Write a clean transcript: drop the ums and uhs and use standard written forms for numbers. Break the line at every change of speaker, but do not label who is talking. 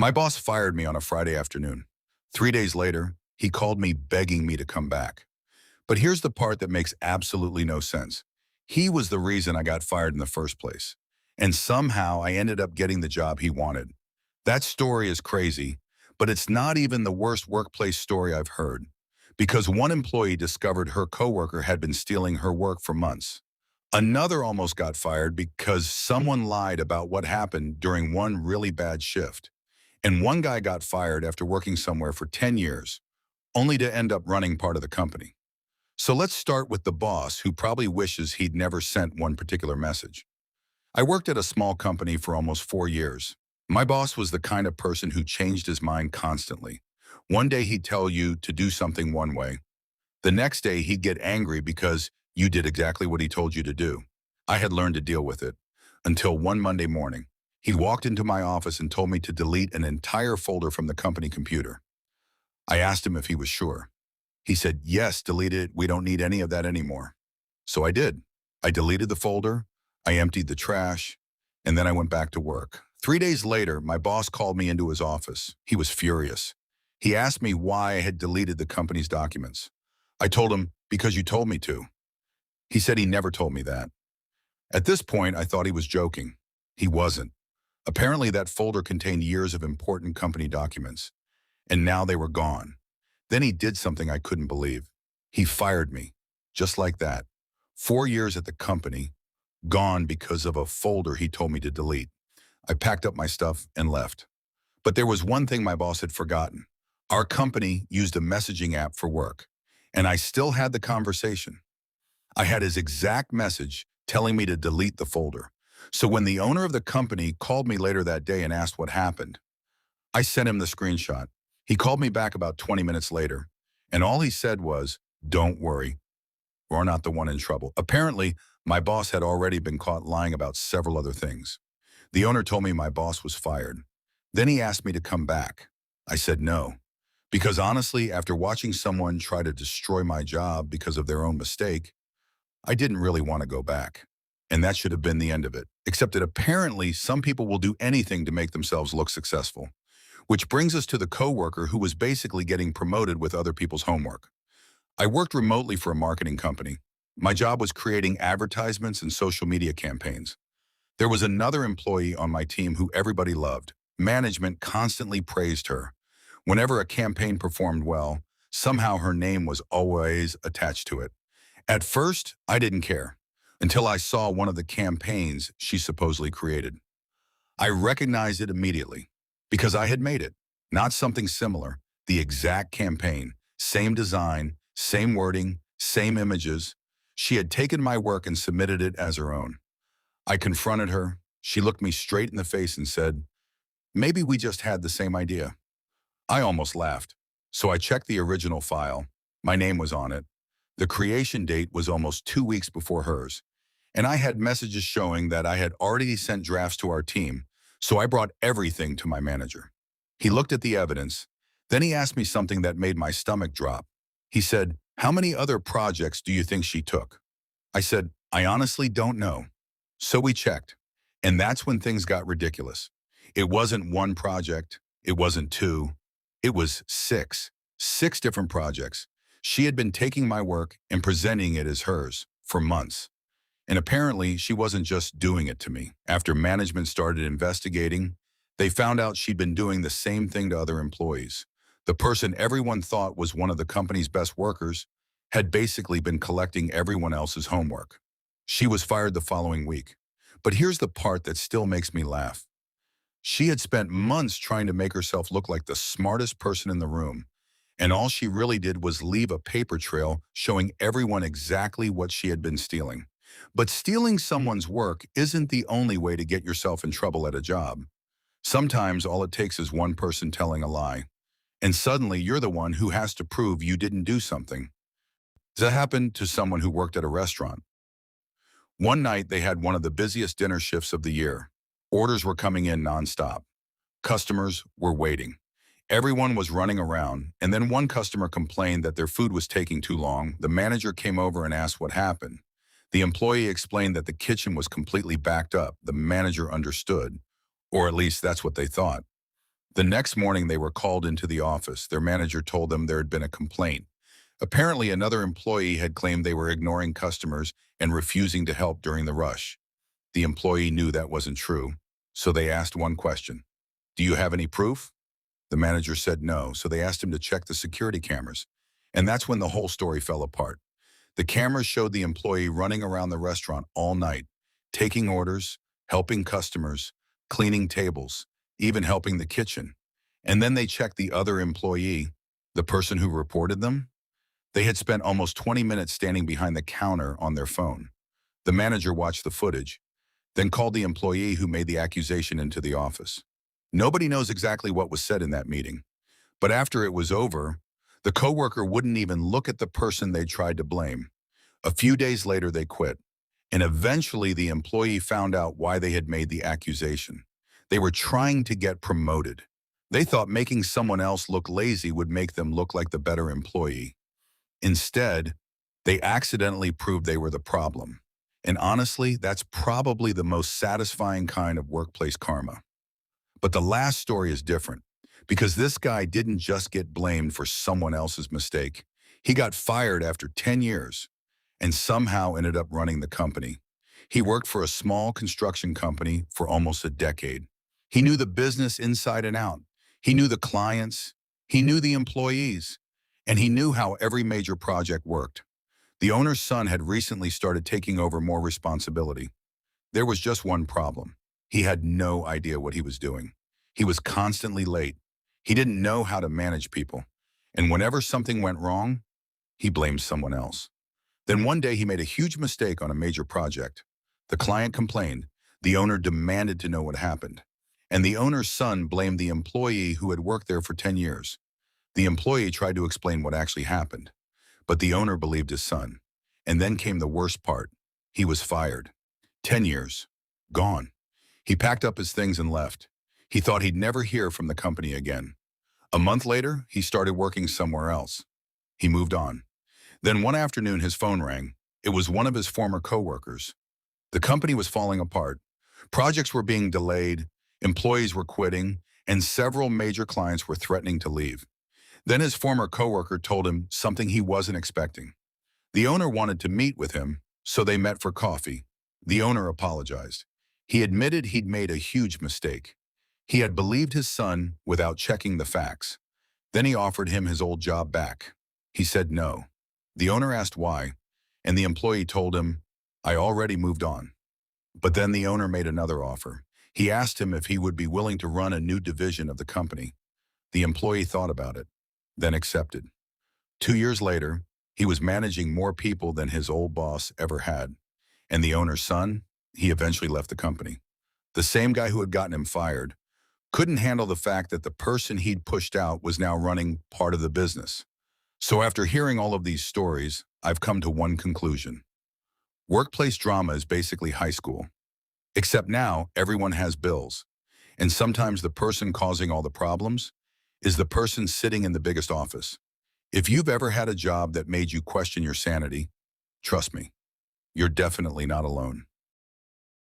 My boss fired me on a Friday afternoon. 3 days later, he called me begging me to come back. But here's the part that makes absolutely no sense. He was the reason I got fired in the first place. And somehow I ended up getting the job he wanted. That story is crazy, but it's not even the worst workplace story I've heard. Because one employee discovered her coworker had been stealing her work for months. Another almost got fired because someone lied about what happened during one really bad shift. And one guy got fired after working somewhere for 10 years, only to end up running part of the company. So let's start with the boss who probably wishes he'd never sent one particular message. I worked at a small company for almost 4 years. My boss was the kind of person who changed his mind constantly. One day he'd tell you to do something one way. The next day he'd get angry because you did exactly what he told you to do. I had learned to deal with it until one Monday morning. He walked into my office and told me to delete an entire folder from the company computer. I asked him if he was sure. He said, "Yes, delete it. We don't need any of that anymore." So I did. I deleted the folder, I emptied the trash, and then I went back to work. 3 days later, my boss called me into his office. He was furious. He asked me why I had deleted the company's documents. I told him, "Because you told me to." He said he never told me that. At this point, I thought he was joking. He wasn't. Apparently, that folder contained years of important company documents, and now they were gone. Then he did something I couldn't believe. He fired me, just like that. 4 years at the company, gone because of a folder he told me to delete. I packed up my stuff and left. But there was one thing my boss had forgotten. Our company used a messaging app for work, and I still had the conversation. I had his exact message telling me to delete the folder. So when the owner of the company called me later that day and asked what happened, I sent him the screenshot. He called me back about 20 minutes later, and all he said was, "Don't worry, we're not the one in trouble." Apparently, my boss had already been caught lying about several other things. The owner told me my boss was fired. Then he asked me to come back. I said no, because honestly, after watching someone try to destroy my job because of their own mistake, I didn't really want to go back. And that should have been the end of it, except that apparently some people will do anything to make themselves look successful. Which brings us to the coworker who was basically getting promoted with other people's homework. I worked remotely for a marketing company. My job was creating advertisements and social media campaigns. There was another employee on my team who everybody loved. Management constantly praised her. Whenever a campaign performed well, somehow her name was always attached to it. At first, I didn't care, until I saw one of the campaigns she supposedly created. I recognized it immediately, because I had made it. Not something similar, the exact campaign, same design, same wording, same images. She had taken my work and submitted it as her own. I confronted her. She looked me straight in the face and said, "Maybe we just had the same idea." I almost laughed. So I checked the original file. My name was on it. The creation date was almost 2 weeks before hers. And I had messages showing that I had already sent drafts to our team, so I brought everything to my manager. He looked at the evidence. Then he asked me something that made my stomach drop. He said, "How many other projects do you think she took?" I said, "I honestly don't know." So we checked. And that's when things got ridiculous. It wasn't one project. It wasn't two. It was six. 6 different projects. She had been taking my work and presenting it as hers for months. And apparently, she wasn't just doing it to me. After management started investigating, they found out she'd been doing the same thing to other employees. The person everyone thought was one of the company's best workers had basically been collecting everyone else's homework. She was fired the following week. But here's the part that still makes me laugh. She had spent months trying to make herself look like the smartest person in the room, and all she really did was leave a paper trail showing everyone exactly what she had been stealing. But stealing someone's work isn't the only way to get yourself in trouble at a job. Sometimes all it takes is one person telling a lie, and suddenly you're the one who has to prove you didn't do something. That happened to someone who worked at a restaurant. One night they had one of the busiest dinner shifts of the year. Orders were coming in nonstop. Customers were waiting. Everyone was running around, and then one customer complained that their food was taking too long. The manager came over and asked what happened. The employee explained that the kitchen was completely backed up. The manager understood, or at least that's what they thought. The next morning, they were called into the office. Their manager told them there had been a complaint. Apparently, another employee had claimed they were ignoring customers and refusing to help during the rush. The employee knew that wasn't true, so they asked one question. Do you have any proof? The manager said no, so they asked him to check the security cameras. And that's when the whole story fell apart. The cameras showed the employee running around the restaurant all night, taking orders, helping customers, cleaning tables, even helping the kitchen. And then they checked the other employee, the person who reported them. They had spent almost 20 minutes standing behind the counter on their phone. The manager watched the footage, then called the employee who made the accusation into the office. Nobody knows exactly what was said in that meeting, but after it was over, the coworker wouldn't even look at the person they tried to blame. A few days later, they quit, and eventually the employee found out why they had made the accusation. They were trying to get promoted. They thought making someone else look lazy would make them look like the better employee. Instead, they accidentally proved they were the problem. And honestly, that's probably the most satisfying kind of workplace karma. But the last story is different, because this guy didn't just get blamed for someone else's mistake. He got fired after 10 years and somehow ended up running the company. He worked for a small construction company for almost a decade. He knew the business inside and out. He knew the clients. He knew the employees. And he knew how every major project worked. The owner's son had recently started taking over more responsibility. There was just one problem. He had no idea what he was doing. He was constantly late. He didn't know how to manage people. And whenever something went wrong, he blamed someone else. Then one day he made a huge mistake on a major project. The client complained. The owner demanded to know what happened. And the owner's son blamed the employee who had worked there for 10 years. The employee tried to explain what actually happened, but the owner believed his son. And then came the worst part. He was fired. 10 years. Gone. He packed up his things and left. He thought he'd never hear from the company again. A month later, he started working somewhere else. He moved on. Then one afternoon, his phone rang. It was one of his former coworkers. The company was falling apart. Projects were being delayed, employees were quitting, and several major clients were threatening to leave. Then his former coworker told him something he wasn't expecting. The owner wanted to meet with him, so they met for coffee. The owner apologized. He admitted he'd made a huge mistake. He had believed his son without checking the facts. Then he offered him his old job back. He said no. The owner asked why, and the employee told him, I already moved on. But then the owner made another offer. He asked him if he would be willing to run a new division of the company. The employee thought about it, then accepted. 2 years later, he was managing more people than his old boss ever had. And the owner's son, he eventually left the company. The same guy who had gotten him fired couldn't handle the fact that the person he'd pushed out was now running part of the business. So after hearing all of these stories, I've come to one conclusion. Workplace drama is basically high school. Except now, everyone has bills. And sometimes the person causing all the problems is the person sitting in the biggest office. If you've ever had a job that made you question your sanity, trust me, you're definitely not alone.